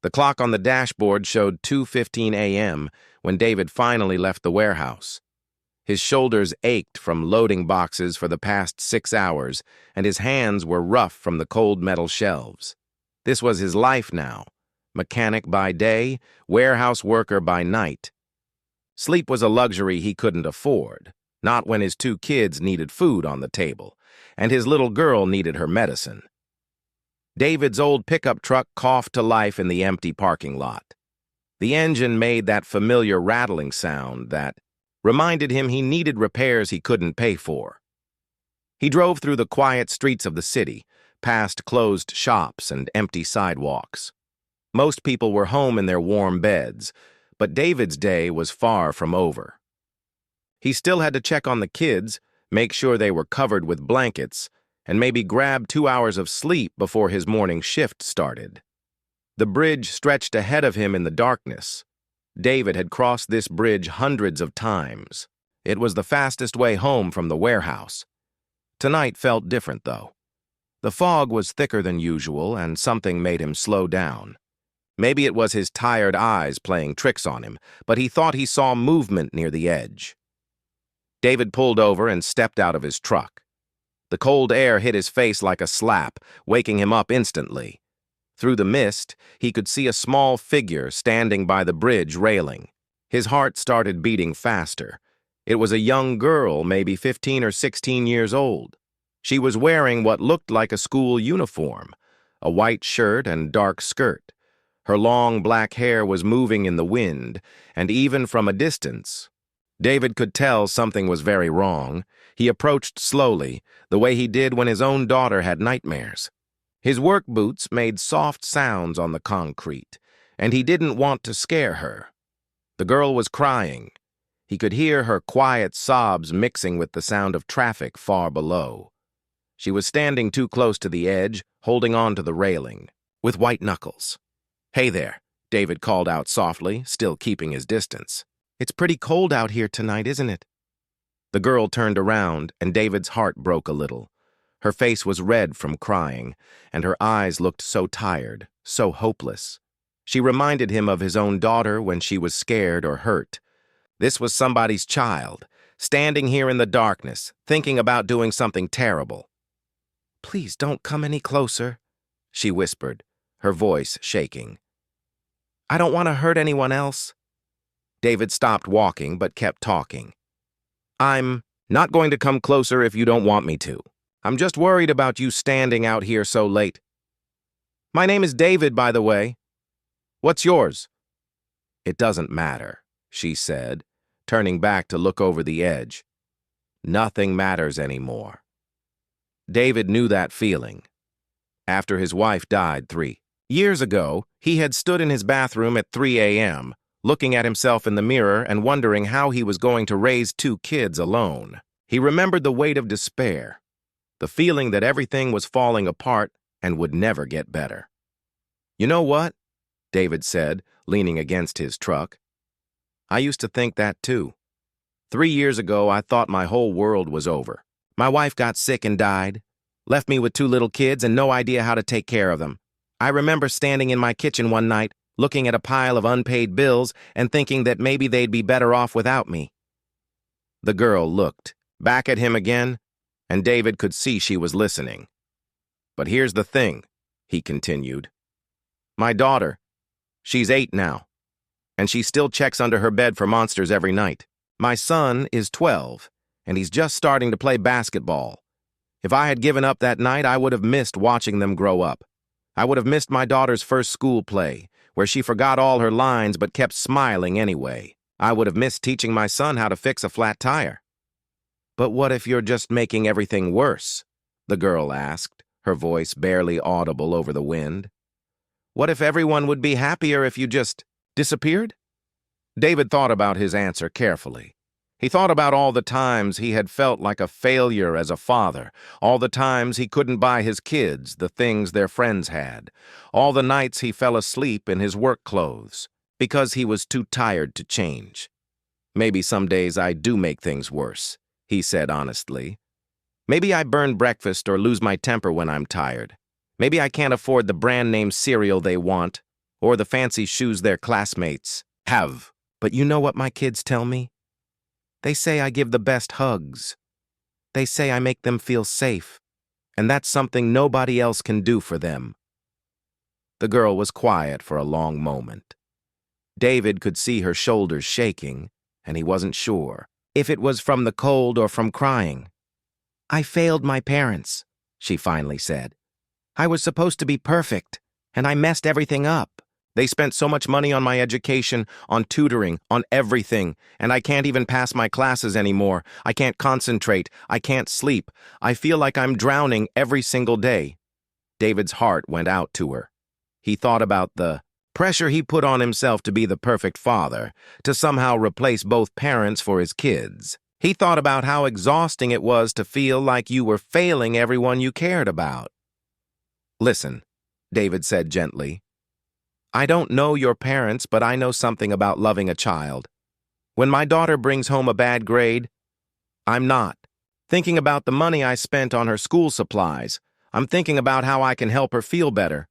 The clock on the dashboard showed 2:15 a.m. when David finally left the warehouse. His shoulders ached from loading boxes for the past 6 hours, and his hands were rough from the cold metal shelves. This was his life now. Mechanic by day, warehouse worker by night. Sleep was a luxury he couldn't afford, not when his 2 kids needed food on the table, and his little girl needed her medicine. David's old pickup truck coughed to life in the empty parking lot. The engine made that familiar rattling sound that reminded him he needed repairs he couldn't pay for. He drove through the quiet streets of the city, past closed shops and empty sidewalks. Most people were home in their warm beds, but David's day was far from over. He still had to check on the kids, make sure they were covered with blankets, and maybe grab 2 hours of sleep before his morning shift started. The bridge stretched ahead of him in the darkness. David had crossed this bridge hundreds of times. It was the fastest way home from the warehouse. Tonight felt different, though. The fog was thicker than usual, and something made him slow down. Maybe it was his tired eyes playing tricks on him, but he thought he saw movement near the edge. David pulled over and stepped out of his truck. The cold air hit his face like a slap, waking him up instantly. Through the mist, he could see a small figure standing by the bridge railing. His heart started beating faster. It was a young girl, maybe 15 or 16 years old. She was wearing what looked like a school uniform, a white shirt and dark skirt. Her long black hair was moving in the wind, and even from a distance, David could tell something was very wrong. He approached slowly, the way he did when his own daughter had nightmares. His work boots made soft sounds on the concrete, and he didn't want to scare her. The girl was crying. He could hear her quiet sobs mixing with the sound of traffic far below. She was standing too close to the edge, holding on to the railing, with white knuckles. "Hey there," David called out softly, still keeping his distance. "It's pretty cold out here tonight, isn't it?" The girl turned around, and David's heart broke a little. Her face was red from crying, and her eyes looked so tired, so hopeless. She reminded him of his own daughter when she was scared or hurt. This was somebody's child, standing here in the darkness, thinking about doing something terrible. "Please don't come any closer," she whispered, her voice shaking. "I don't want to hurt anyone else." David stopped walking but kept talking. "I'm not going to come closer if you don't want me to. I'm just worried about you standing out here so late. My name is David, by the way. What's yours?" "It doesn't matter," she said, turning back to look over the edge. Nothing matters anymore. David knew that feeling. After his wife died 3 years ago, he had stood in his bathroom at 3 a.m., looking at himself in the mirror and wondering how he was going to raise 2 kids alone. He remembered the weight of despair, the feeling that everything was falling apart and would never get better. "You know what?" David said, leaning against his truck. "I used to think that too. 3 years ago, I thought my whole world was over. My wife got sick and died, left me with 2 little kids and no idea how to take care of them. I remember standing in my kitchen one night, looking at a pile of unpaid bills and thinking that maybe they'd be better off without me." The girl looked back at him again, and David could see she was listening. "But here's the thing," he continued. "My daughter, she's 8 now, and she still checks under her bed for monsters every night. My son is 12, and he's just starting to play basketball. If I had given up that night, I would have missed watching them grow up. I would have missed my daughter's first school play, where she forgot all her lines but kept smiling anyway. I would have missed teaching my son how to fix a flat tire." "But what if you're just making everything worse?" the girl asked, her voice barely audible over the wind. "What if everyone would be happier if you just disappeared?" David thought about his answer carefully. He thought about all the times he had felt like a failure as a father, all the times he couldn't buy his kids the things their friends had, all the nights he fell asleep in his work clothes, because he was too tired to change. "Maybe some days I do make things worse," he said honestly. "Maybe I burn breakfast or lose my temper when I'm tired. Maybe I can't afford the brand name cereal they want, or the fancy shoes their classmates have. But you know what my kids tell me? They say I give the best hugs. They say I make them feel safe, and that's something nobody else can do for them." The girl was quiet for a long moment. David could see her shoulders shaking, and he wasn't sure if it was from the cold or from crying. "I failed my parents," she finally said. "I was supposed to be perfect, and I messed everything up. They spent so much money on my education, on tutoring, on everything, and I can't even pass my classes anymore. I can't concentrate. I can't sleep. I feel like I'm drowning every single day." David's heart went out to her. He thought about the pressure he put on himself to be the perfect father, to somehow replace both parents for his kids. He thought about how exhausting it was to feel like you were failing everyone you cared about. "Listen," David said gently. "I don't know your parents, but I know something about loving a child. When my daughter brings home a bad grade, I'm not thinking about the money I spent on her school supplies. I'm thinking about how I can help her feel better.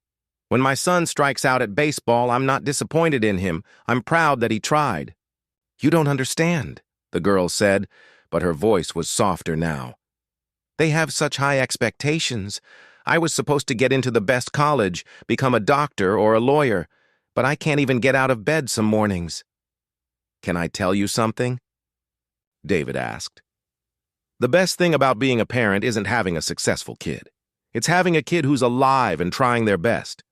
When my son strikes out at baseball, I'm not disappointed in him. I'm proud that he tried." "You don't understand," the girl said, but her voice was softer now. "They have such high expectations. I was supposed to get into the best college, become a doctor or a lawyer, but I can't even get out of bed some mornings." "Can I tell you something?" David asked. "The best thing about being a parent isn't having a successful kid. It's having a kid who's alive and trying their best.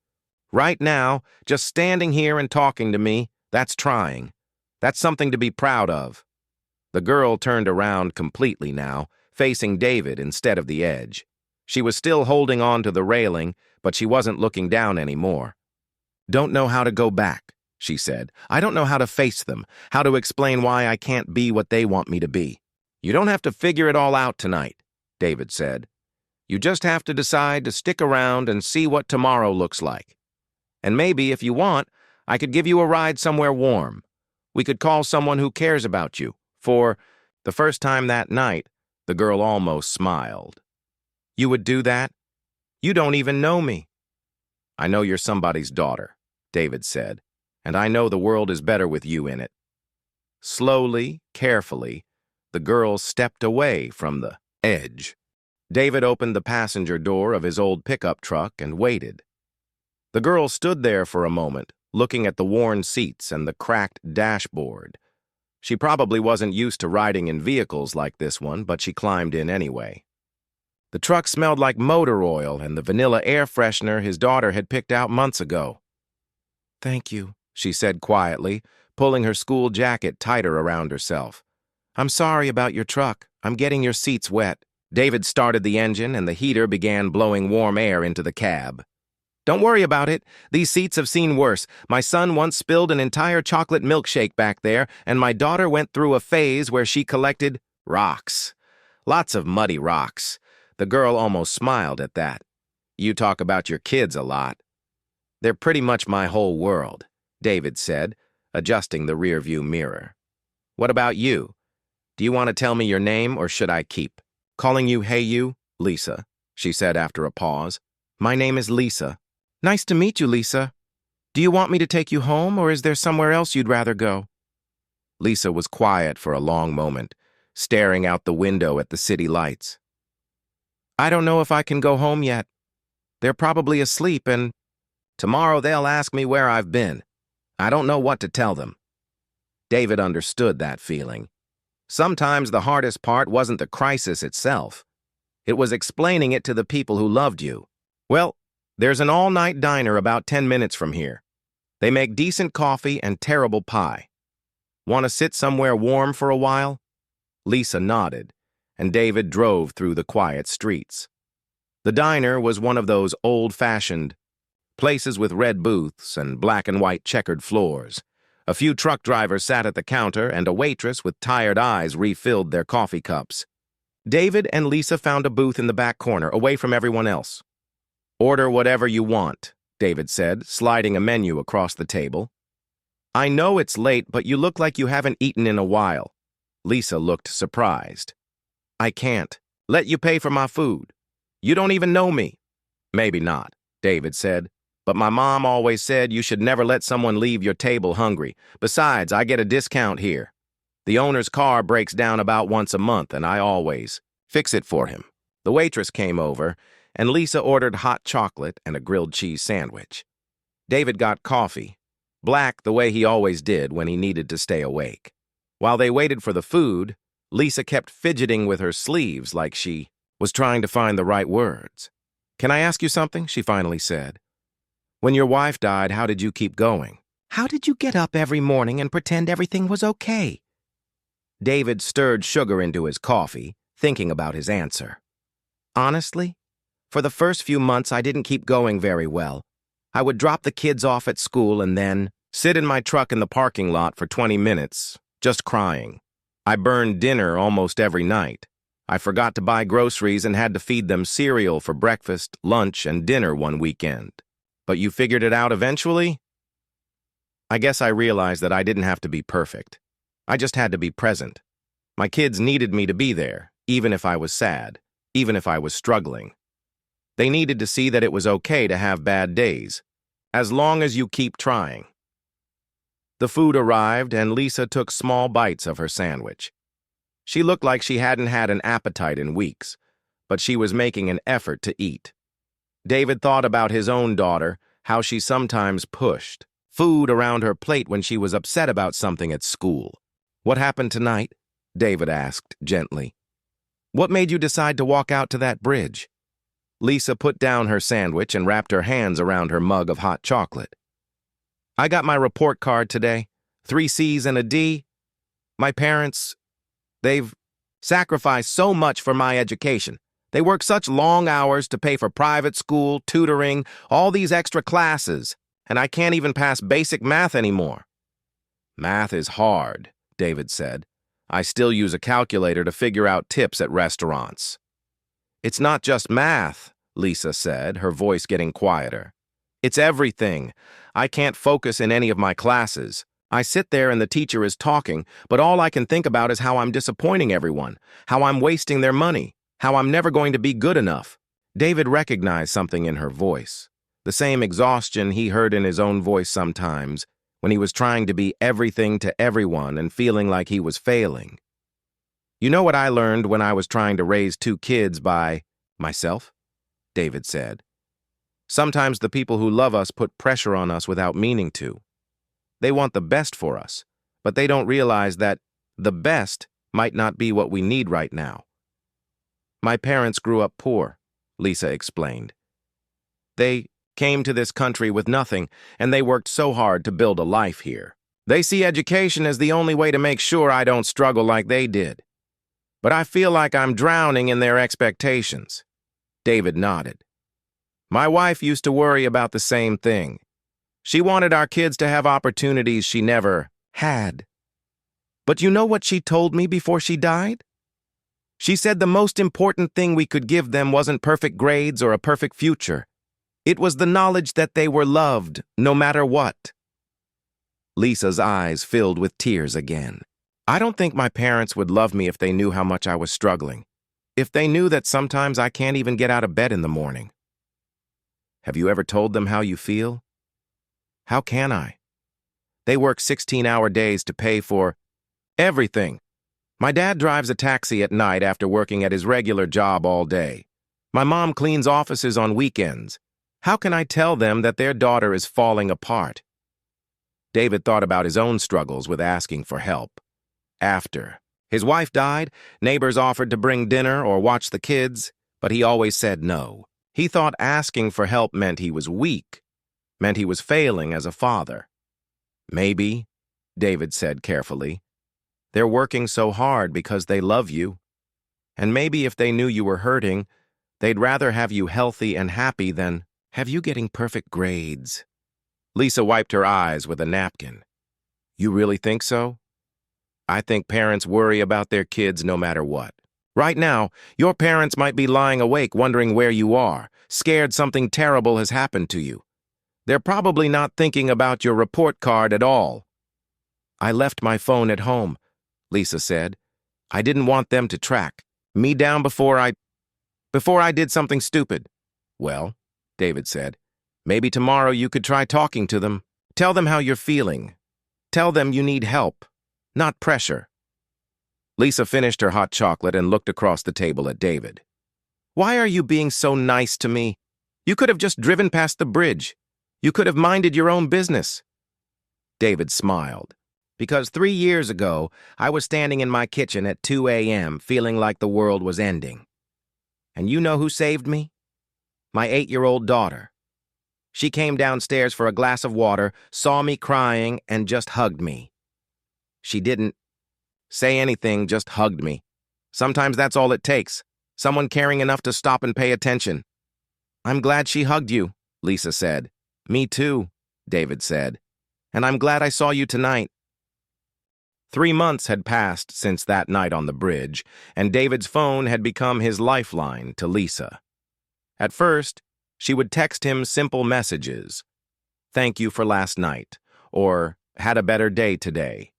Right now, just standing here and talking to me, that's trying. That's something to be proud of." The girl turned around completely now, facing David instead of the edge. She was still holding on to the railing, but she wasn't looking down anymore. "Don't know how to go back," she said. "I don't know how to face them, how to explain why I can't be what they want me to be." "You don't have to figure it all out tonight," David said. "You just have to decide to stick around and see what tomorrow looks like. And maybe, if you want, I could give you a ride somewhere warm. We could call someone who cares about you. For the first time that night, the girl almost smiled. "You would do that? You don't even know me." "I know you're somebody's daughter," David said, "and I know the world is better with you in it." Slowly, carefully, the girl stepped away from the edge. David opened the passenger door of his old pickup truck and waited. The girl stood there for a moment, looking at the worn seats and the cracked dashboard. She probably wasn't used to riding in vehicles like this one, but she climbed in anyway. The truck smelled like motor oil and the vanilla air freshener his daughter had picked out months ago. "Thank you," she said quietly, pulling her school jacket tighter around herself. "I'm sorry about your truck. I'm getting your seats wet." David started the engine and the heater began blowing warm air into the cab. "Don't worry about it. These seats have seen worse. My son once spilled an entire chocolate milkshake back there, and my daughter went through a phase where she collected rocks. Lots of muddy rocks." The girl almost smiled at that. "You talk about your kids a lot." "They're pretty much my whole world," David said, adjusting the rearview mirror. "What about you? Do you want to tell me your name, or should I keep calling you Hey You?" "Lisa," she said after a pause. "My name is Lisa." "Nice to meet you, Lisa. Do you want me to take you home, or is there somewhere else you'd rather go?" Lisa was quiet for a long moment, staring out the window at the city lights. "I don't know if I can go home yet. They're probably asleep, and tomorrow they'll ask me where I've been. I don't know what to tell them." David understood that feeling. Sometimes the hardest part wasn't the crisis itself. It was explaining it to the people who loved you. "Well, there's an all-night diner about 10 minutes from here. They make decent coffee and terrible pie. Want to sit somewhere warm for a while?" Lisa nodded, and David drove through the quiet streets. The diner was one of those old-fashioned places with red booths and black and white checkered floors. A few truck drivers sat at the counter, and a waitress with tired eyes refilled their coffee cups. David and Lisa found a booth in the back corner, away from everyone else. "Order whatever you want," David said, sliding a menu across the table. "I know it's late, but you look like you haven't eaten in a while." Lisa looked surprised. "I can't let you pay for my food. You don't even know me." "Maybe not," David said. But my mom always said you should never let someone leave your table hungry. Besides, I get a discount here. The owner's car breaks down about once a month, and I always fix it for him. The waitress came over, and Lisa ordered hot chocolate and a grilled cheese sandwich. David got coffee, black the way he always did when he needed to stay awake. While they waited for the food, Lisa kept fidgeting with her sleeves like she was trying to find the right words. "Can I ask you something?" she finally said. "When your wife died, how did you keep going? How did you get up every morning and pretend everything was okay?" David stirred sugar into his coffee, thinking about his answer. "Honestly, for the first few months I didn't keep going very well. I would drop the kids off at school and then sit in my truck in the parking lot for 20 minutes, just crying. I burned dinner almost every night. I forgot to buy groceries and had to feed them cereal for breakfast, lunch, and dinner one weekend. But you figured it out eventually?" "I guess I realized that I didn't have to be perfect. I just had to be present. My kids needed me to be there, even if I was sad, even if I was struggling. They needed to see that it was okay to have bad days, as long as you keep trying." The food arrived, and Lisa took small bites of her sandwich. She looked like she hadn't had an appetite in weeks, but she was making an effort to eat. David thought about his own daughter, how she sometimes pushed food around her plate when she was upset about something at school. "What happened tonight?" David asked gently. "What made you decide to walk out to that bridge?" Lisa put down her sandwich and wrapped her hands around her mug of hot chocolate. "I got my report card today. 3 C's and a D. My parents, they've sacrificed so much for my education. They work such long hours to pay for private school, tutoring, all these extra classes, and I can't even pass basic math anymore." "Math is hard," David said. "I still use a calculator to figure out tips at restaurants." "It's not just math," Lisa said, her voice getting quieter. "It's everything. I can't focus in any of my classes. I sit there and the teacher is talking, but all I can think about is how I'm disappointing everyone, how I'm wasting their money, how I'm never going to be good enough." David recognized something in her voice, the same exhaustion he heard in his own voice sometimes, when he was trying to be everything to everyone and feeling like he was failing. "You know what I learned when I was trying to raise 2 kids by myself?" David said. "Sometimes the people who love us put pressure on us without meaning to. They want the best for us, but they don't realize that the best might not be what we need right now." "My parents grew up poor," Lisa explained. "They came to this country with nothing, and they worked so hard to build a life here. They see education as the only way to make sure I don't struggle like they did. But I feel like I'm drowning in their expectations." David nodded. "My wife used to worry about the same thing. She wanted our kids to have opportunities she never had. But you know what she told me before she died? She said the most important thing we could give them wasn't perfect grades or a perfect future. It was the knowledge that they were loved, no matter what." Lisa's eyes filled with tears again. "I don't think my parents would love me if they knew how much I was struggling. If they knew that sometimes I can't even get out of bed in the morning." "Have you ever told them how you feel?" "How can I? They work 16-hour days to pay for everything. My dad drives a taxi at night after working at his regular job all day. My mom cleans offices on weekends. How can I tell them that their daughter is falling apart?" David thought about his own struggles with asking for help. After his wife died, neighbors offered to bring dinner or watch the kids, but he always said no. He thought asking for help meant he was weak, meant he was failing as a father. "Maybe," David said carefully, "they're working so hard because they love you. And maybe if they knew you were hurting, they'd rather have you healthy and happy than have you getting perfect grades." Lisa wiped her eyes with a napkin. "You really think so?" "I think parents worry about their kids no matter what. Right now, your parents might be lying awake wondering where you are, scared something terrible has happened to you. They're probably not thinking about your report card at all." "I left my phone at home," Lisa said. "I didn't want them to track me down before I did something stupid." "Well," David said, Maybe tomorrow you could try talking to them. Tell them how you're feeling. Tell them you need help, not pressure. Lisa finished her hot chocolate and looked across the table at David. Why are you being so nice to me? You could have just driven past the bridge. You could have minded your own business. David smiled. Because 3 years ago, I was standing in my kitchen at 2 a.m. feeling like the world was ending. And you know who saved me? My 8-year-old daughter. She came downstairs for a glass of water, saw me crying, and just hugged me. She didn't say anything, just hugged me. Sometimes that's all it takes. Someone caring enough to stop and pay attention. I'm glad she hugged you, Lisa said. Me too, David said. And I'm glad I saw you tonight. 3 months had passed since that night on the bridge, and David's phone had become his lifeline to Lisa. At first, she would text him simple messages. Thank you for last night, or had a better day today.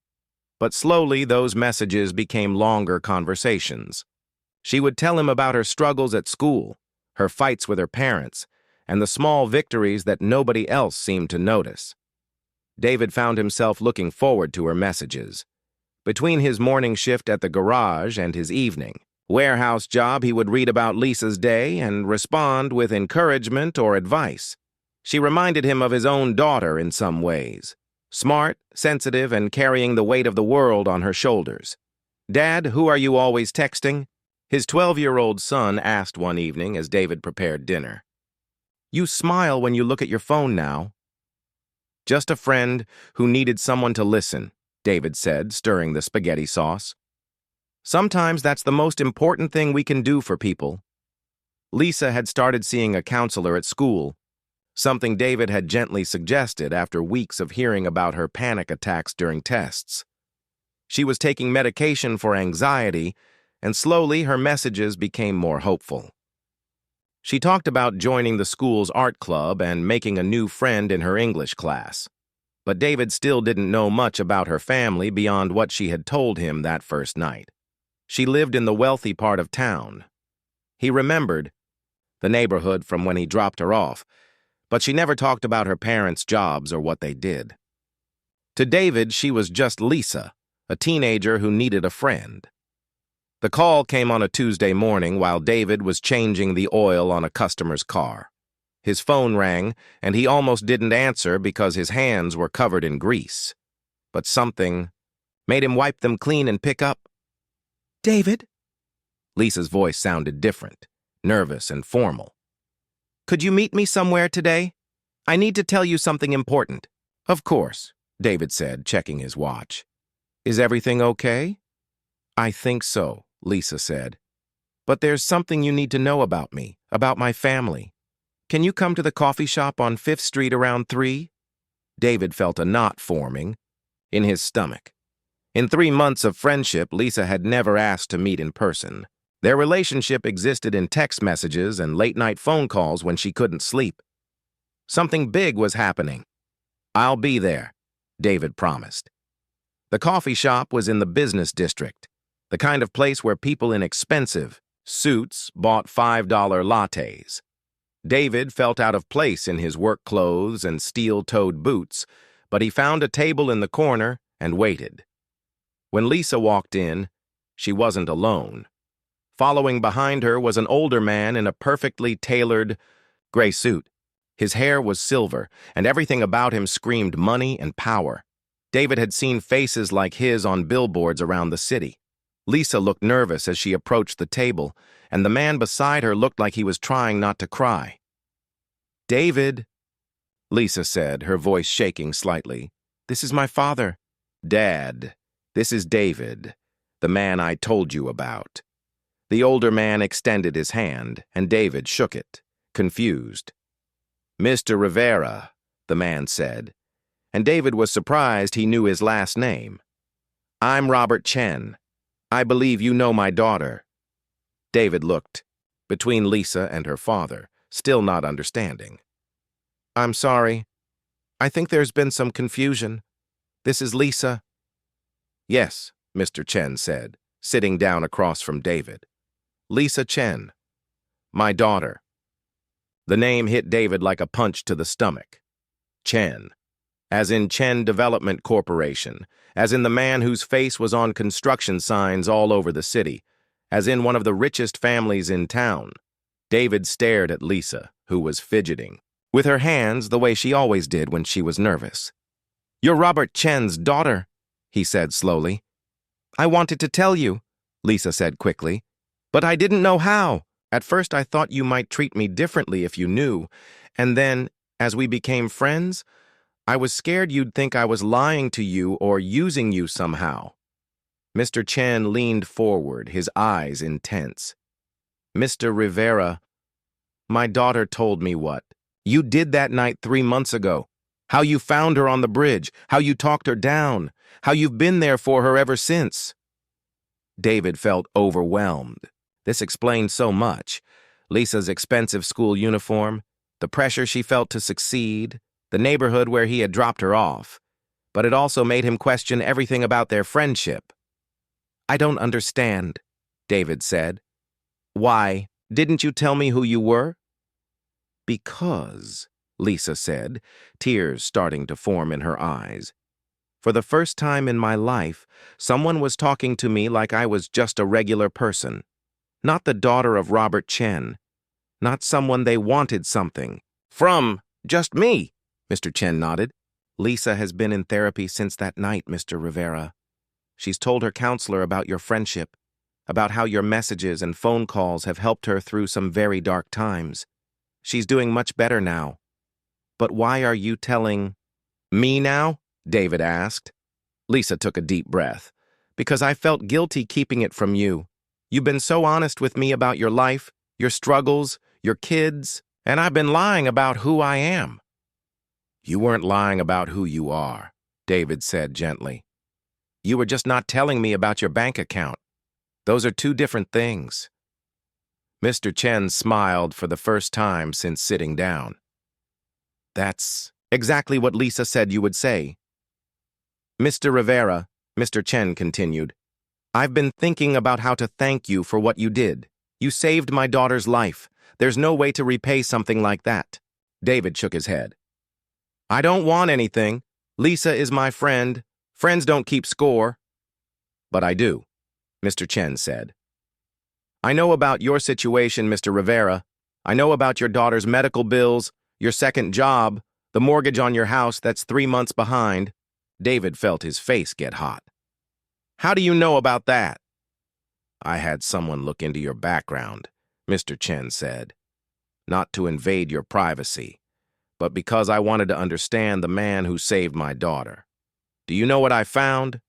But slowly, those messages became longer conversations. She would tell him about her struggles at school, her fights with her parents, and the small victories that nobody else seemed to notice. David found himself looking forward to her messages. Between his morning shift at the garage and his evening warehouse job, he would read about Lisa's day and respond with encouragement or advice. She reminded him of his own daughter in some ways. Smart, sensitive, and carrying the weight of the world on her shoulders. Dad, who are you always texting? His 12-year-old son asked one evening as David prepared dinner. You smile when you look at your phone now. Just a friend who needed someone to listen, David said, stirring the spaghetti sauce. Sometimes that's the most important thing we can do for people. Lisa had started seeing a counselor at school, something David had gently suggested after weeks of hearing about her panic attacks during tests. She was taking medication for anxiety, and slowly her messages became more hopeful. She talked about joining the school's art club and making a new friend in her English class. But David still didn't know much about her family beyond what she had told him that first night. She lived in the wealthy part of town. He remembered the neighborhood from when he dropped her off, but she never talked about her parents' jobs or what they did. To David, she was just Lisa, a teenager who needed a friend. The call came on a Tuesday morning while David was changing the oil on a customer's car. His phone rang, and he almost didn't answer because his hands were covered in grease. But something made him wipe them clean and pick up. David? Lisa's voice sounded different, nervous and formal. Could you meet me somewhere today? I need to tell you something important. Of course, David said, checking his watch. Is everything okay? I think so, Lisa said. But there's something you need to know about me, about my family. Can you come to the coffee shop on 5th Street around 3? David felt a knot forming in his stomach. In 3 months of friendship, Lisa had never asked to meet in person. Their relationship existed in text messages and late-night phone calls when she couldn't sleep. Something big was happening. I'll be there, David promised. The coffee shop was in the business district, the kind of place where people in expensive suits bought $5 lattes. David felt out of place in his work clothes and steel-toed boots, but he found a table in the corner and waited. When Lisa walked in, she wasn't alone. Following behind her was an older man in a perfectly tailored gray suit. His hair was silver, and everything about him screamed money and power. David had seen faces like his on billboards around the city. Lisa looked nervous as she approached the table, and the man beside her looked like he was trying not to cry. David, Lisa said, her voice shaking slightly. This is my father. Dad, this is David, the man I told you about. The older man extended his hand, and David shook it, confused. Mr. Rivera, the man said, and David was surprised he knew his last name. I'm Robert Chen. I believe you know my daughter. David looked between Lisa and her father, still not understanding. I'm sorry. I think there's been some confusion. This is Lisa. Yes, Mr. Chen said, sitting down across from David. Lisa Chen. My daughter. The name hit David like a punch to the stomach. Chen. As in Chen Development Corporation, as in the man whose face was on construction signs all over the city, as in one of the richest families in town. David stared at Lisa, who was fidgeting, with her hands the way she always did when she was nervous. "You're Robert Chen's daughter," he said slowly. "I wanted to tell you," Lisa said quickly, "but I didn't know how. At first I thought you might treat me differently if you knew, and then, as we became friends, I was scared you'd think I was lying to you or using you somehow." Mr. Chen leaned forward, his eyes intense. "Mr. Rivera, my daughter told me what you did that night 3 months ago, how you found her on the bridge, how you talked her down, how you've been there for her ever since." David felt overwhelmed. This explained so much. Lisa's expensive school uniform, the pressure she felt to succeed, the neighborhood where he had dropped her off. But it also made him question everything about their friendship. "I don't understand," David said. "Why, didn't you tell me who you were?" "Because," Lisa said, tears starting to form in her eyes, "for the first time in my life, someone was talking to me like I was just a regular person. Not the daughter of Robert Chen. Not someone they wanted something from, just me." Mr. Chen nodded. "Lisa has been in therapy since that night, Mr. Rivera. She's told her counselor about your friendship, about how your messages and phone calls have helped her through some very dark times. She's doing much better now. But why are you telling me now?" David asked. Lisa took a deep breath. "Because I felt guilty keeping it from you. You've been so honest with me about your life, your struggles, your kids, and I've been lying about who I am." "You weren't lying about who you are," David said gently. "You were just not telling me about your bank account. Those are two different things." Mr. Chen smiled for the first time since sitting down. "That's exactly what Lisa said you would say." "Mr. Rivera," Mr. Chen continued, "I've been thinking about how to thank you for what you did. You saved my daughter's life. There's no way to repay something like that." David shook his head. "I don't want anything. Lisa is my friend. Friends don't keep score." "But I do," Mr. Chen said. "I know about your situation, Mr. Rivera. I know about your daughter's medical bills, your second job, the mortgage on your house that's 3 months behind." David felt his face get hot. "How do you know about that?" "I had someone look into your background," Mr. Chen said. "Not to invade your privacy, but because I wanted to understand the man who saved my daughter. Do you know what I found?"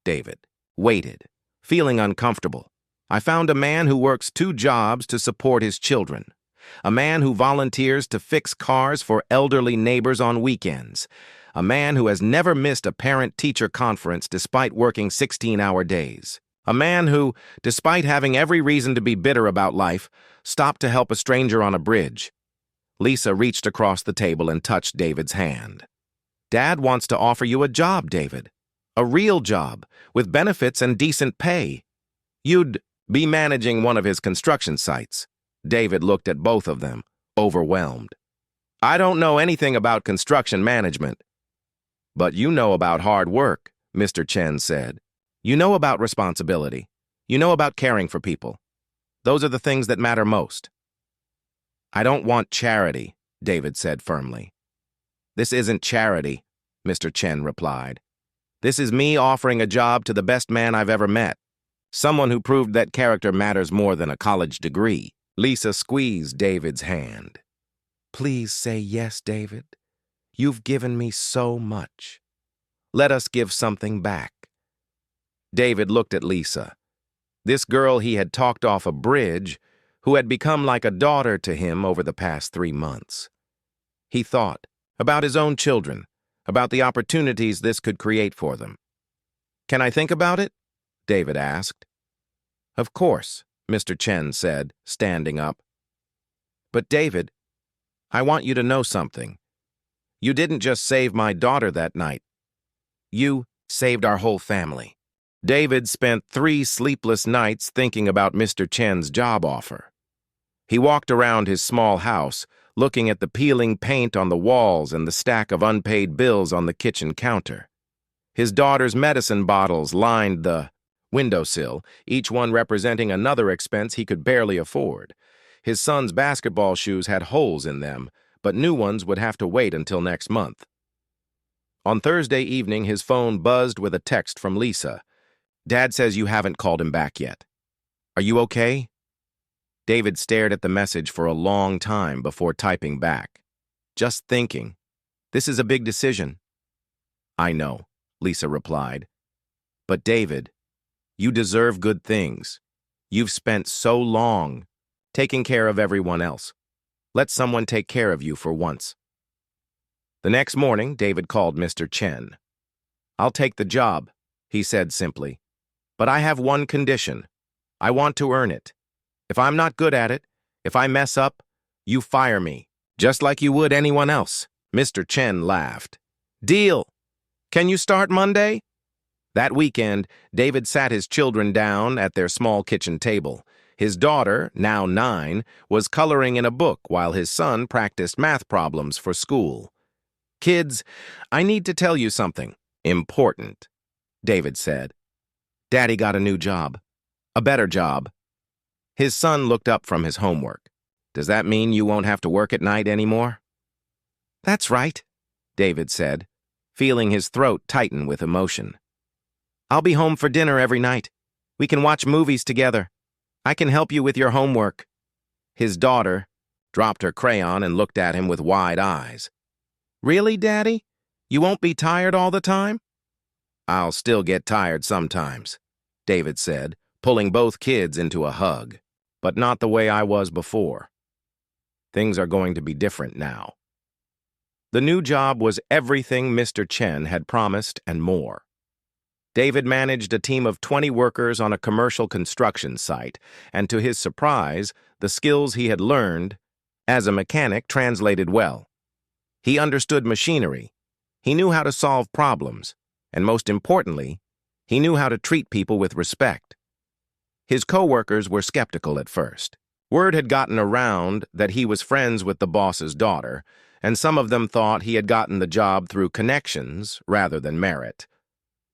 David waited, feeling uncomfortable. "I found a man who works 2 jobs to support his children. A man who volunteers to fix cars for elderly neighbors on weekends. A man who has never missed a parent-teacher conference despite working 16-hour days. A man who, despite having every reason to be bitter about life, stopped to help a stranger on a bridge." Lisa reached across the table and touched David's hand. "Dad wants to offer you a job, David. A real job, with benefits and decent pay. You'd be managing one of his construction sites." David looked at both of them, overwhelmed. "I don't know anything about construction management." "But you know about hard work," Mr. Chen said. "You know about responsibility. You know about caring for people. Those are the things that matter most." "I don't want charity," David said firmly. "This isn't charity," Mr. Chen replied. "This is me offering a job to the best man I've ever met. Someone who proved that character matters more than a college degree." Lisa squeezed David's hand. "Please say yes, David. You've given me so much. Let us give something back." David looked at Lisa. This girl he had talked off a bridge, who had become like a daughter to him over the past 3 months. He thought about his own children, about the opportunities this could create for them. "Can I think about it?" David asked. "Of course," Mr. Chen said, standing up. "But David, I want you to know something. You didn't just save my daughter that night. You saved our whole family." David spent 3 sleepless nights thinking about Mr. Chen's job offer. He walked around his small house, looking at the peeling paint on the walls and the stack of unpaid bills on the kitchen counter. His daughter's medicine bottles lined the windowsill, each one representing another expense he could barely afford. His son's basketball shoes had holes in them, but new ones would have to wait until next month. On Thursday evening, his phone buzzed with a text from Lisa. "Dad says you haven't called him back yet. Are you okay?" David stared at the message for a long time before typing back. "Just thinking. This is a big decision." "I know," Lisa replied. "But David, you deserve good things. You've spent so long taking care of everyone else. Let someone take care of you for once." The next morning, David called Mr. Chen. "I'll take the job," he said simply. "But I have one condition. I want to earn it. If I'm not good at it, if I mess up, you fire me, just like you would anyone else." Mr. Chen laughed. "Deal. Can you start Monday?" That weekend, David sat his children down at their small kitchen table. His daughter, now 9, was coloring in a book while his son practiced math problems for school. "Kids, I need to tell you something important," David said. "Daddy got a new job. A better job." His son looked up from his homework. "Does that mean you won't have to work at night anymore?" "That's right," David said, feeling his throat tighten with emotion. "I'll be home for dinner every night. We can watch movies together. I can help you with your homework." His daughter dropped her crayon and looked at him with wide eyes. "Really, Daddy? You won't be tired all the time?" "I'll still get tired sometimes," David said, pulling both kids into a hug. "But not the way I was before. Things are going to be different now." The new job was everything Mr. Chen had promised and more. David managed a team of 20 workers on a commercial construction site, and to his surprise, the skills he had learned as a mechanic translated well. He understood machinery, he knew how to solve problems, and most importantly, he knew how to treat people with respect. His co-workers were skeptical at first. Word had gotten around that he was friends with the boss's daughter, and some of them thought he had gotten the job through connections rather than merit.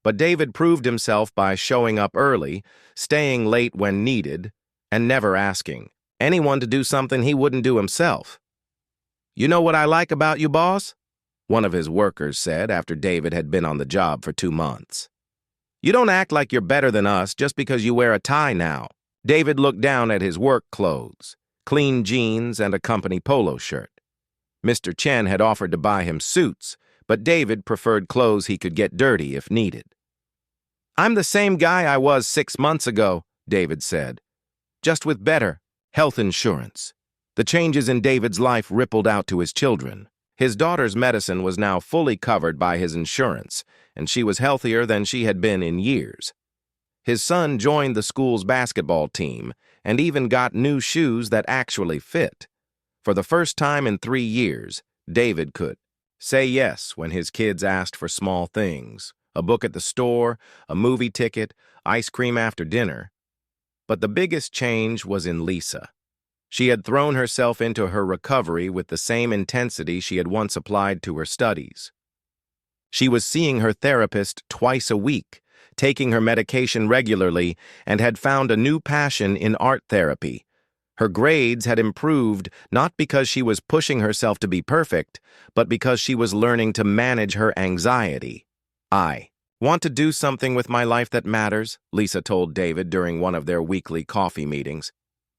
But David proved himself by showing up early, staying late when needed, and never asking anyone to do something he wouldn't do himself. "You know what I like about you, boss?" one of his workers said after David had been on the job for 2 months. "You don't act like you're better than us just because you wear a tie now." David looked down at his work clothes, clean jeans and a company polo shirt. Mr. Chen had offered to buy him suits, but David preferred clothes he could get dirty if needed. "I'm the same guy I was 6 months ago," David said, "just with better health insurance." The changes in David's life rippled out to his children. His daughter's medicine was now fully covered by his insurance, and she was healthier than she had been in years. His son joined the school's basketball team and even got new shoes that actually fit. For the first time in 3 years, David could say yes when his kids asked for small things: a book at the store, a movie ticket, ice cream after dinner. But the biggest change was in Lisa. She had thrown herself into her recovery with the same intensity she had once applied to her studies. She was seeing her therapist twice a week, taking her medication regularly, and had found a new passion in art therapy. Her grades had improved not because she was pushing herself to be perfect, but because she was learning to manage her anxiety. "I want to do something with my life that matters," Lisa told David during one of their weekly coffee meetings.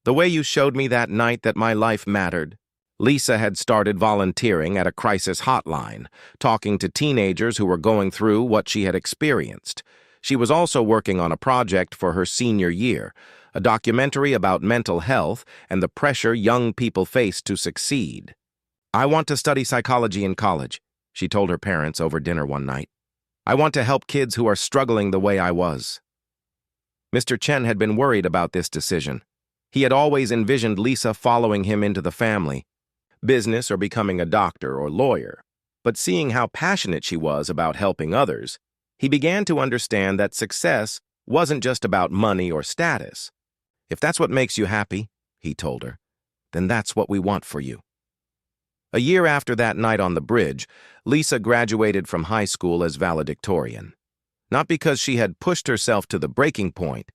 "The way you showed me that night that my life mattered." Lisa had started volunteering at a crisis hotline, talking to teenagers who were going through what she had experienced. She was also working on a project for her senior year, a documentary about mental health and the pressure young people face to succeed. "I want to study psychology in college," she told her parents over dinner one night. "I want to help kids who are struggling the way I was." Mr. Chen had been worried about this decision. He had always envisioned Lisa following him into the family, business or becoming a doctor or lawyer. But seeing how passionate she was about helping others, he began to understand that success wasn't just about money or status. "If that's what makes you happy," he told her, "then that's what we want for you." A year after that night on the bridge, Lisa graduated from high school as valedictorian. Not because she had pushed herself to the breaking point,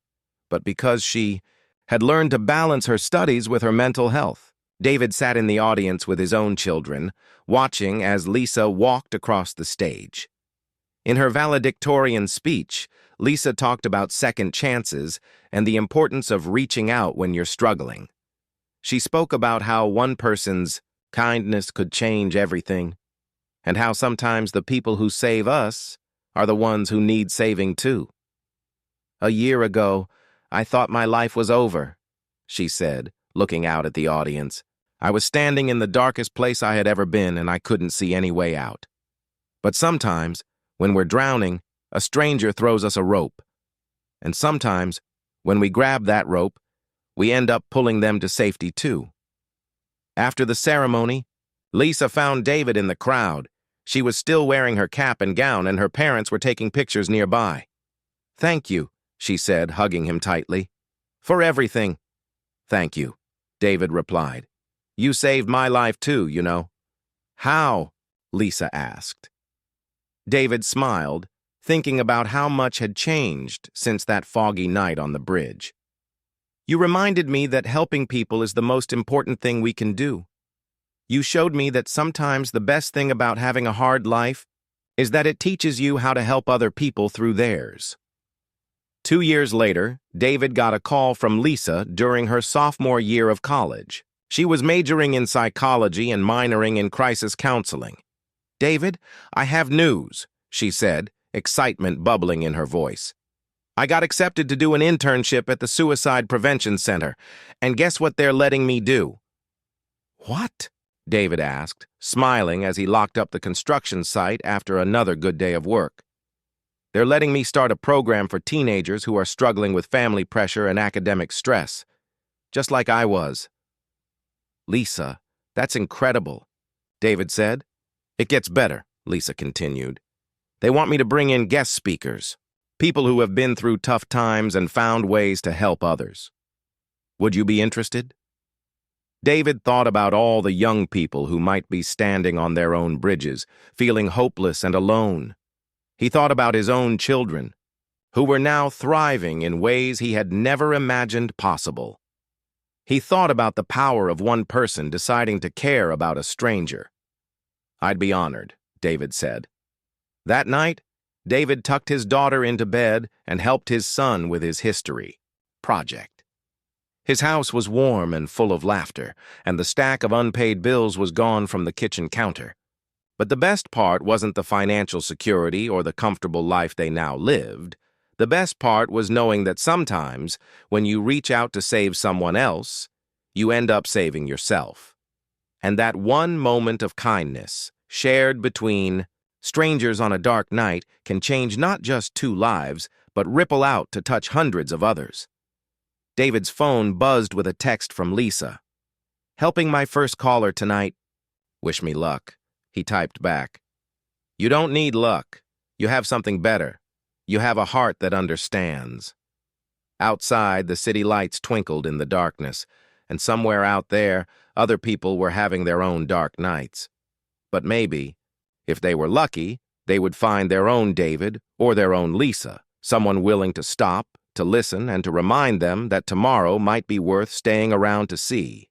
but because she had learned to balance her studies with her mental health. David sat in the audience with his own children, watching as Lisa walked across the stage. In her valedictorian speech, Lisa talked about second chances and the importance of reaching out when you're struggling. She spoke about how one person's kindness could change everything, and how sometimes the people who save us are the ones who need saving too. "A year ago, I thought my life was over," she said, looking out at the audience. "I was standing in the darkest place I had ever been, and I couldn't see any way out. But sometimes, when we're drowning, a stranger throws us a rope. And sometimes, when we grab that rope, we end up pulling them to safety too." After the ceremony, Lisa found David in the crowd. She was still wearing her cap and gown, and her parents were taking pictures nearby. "Thank you," she said, hugging him tightly. "For everything." "Thank you," David replied. "You saved my life too, you know." "How?" Lisa asked. David smiled, thinking about how much had changed since that foggy night on the bridge. "You reminded me that helping people is the most important thing we can do. You showed me that sometimes the best thing about having a hard life is that it teaches you how to help other people through theirs." 2 years later, David got a call from Lisa during her sophomore year of college. She was majoring in psychology and minoring in crisis counseling. "David, I have news," she said, excitement bubbling in her voice. "I got accepted to do an internship at the Suicide Prevention Center, and guess what they're letting me do?" "What?" David asked, smiling as he locked up the construction site after another good day of work. "They're letting me start a program for teenagers who are struggling with family pressure and academic stress, just like I was." "Lisa, that's incredible," David said. "It gets better," Lisa continued. "They want me to bring in guest speakers, people who have been through tough times and found ways to help others. Would you be interested?" David thought about all the young people who might be standing on their own bridges, feeling hopeless and alone. He thought about his own children, who were now thriving in ways he had never imagined possible. He thought about the power of one person deciding to care about a stranger. "I'd be honored," David said. That night, David tucked his daughter into bed and helped his son with his history project. His house was warm and full of laughter, and the stack of unpaid bills was gone from the kitchen counter. But the best part wasn't the financial security or the comfortable life they now lived. The best part was knowing that sometimes, when you reach out to save someone else, you end up saving yourself. And that one moment of kindness, shared between strangers on a dark night, can change not just 2 lives, but ripple out to touch hundreds of others. David's phone buzzed with a text from Lisa. "Helping my first caller tonight. Wish me luck," he typed back. "You don't need luck. You have something better. You have a heart that understands." Outside, the city lights twinkled in the darkness, and somewhere out there, other people were having their own dark nights. But maybe, if they were lucky, they would find their own David or their own Lisa, someone willing to stop, to listen, and to remind them that tomorrow might be worth staying around to see.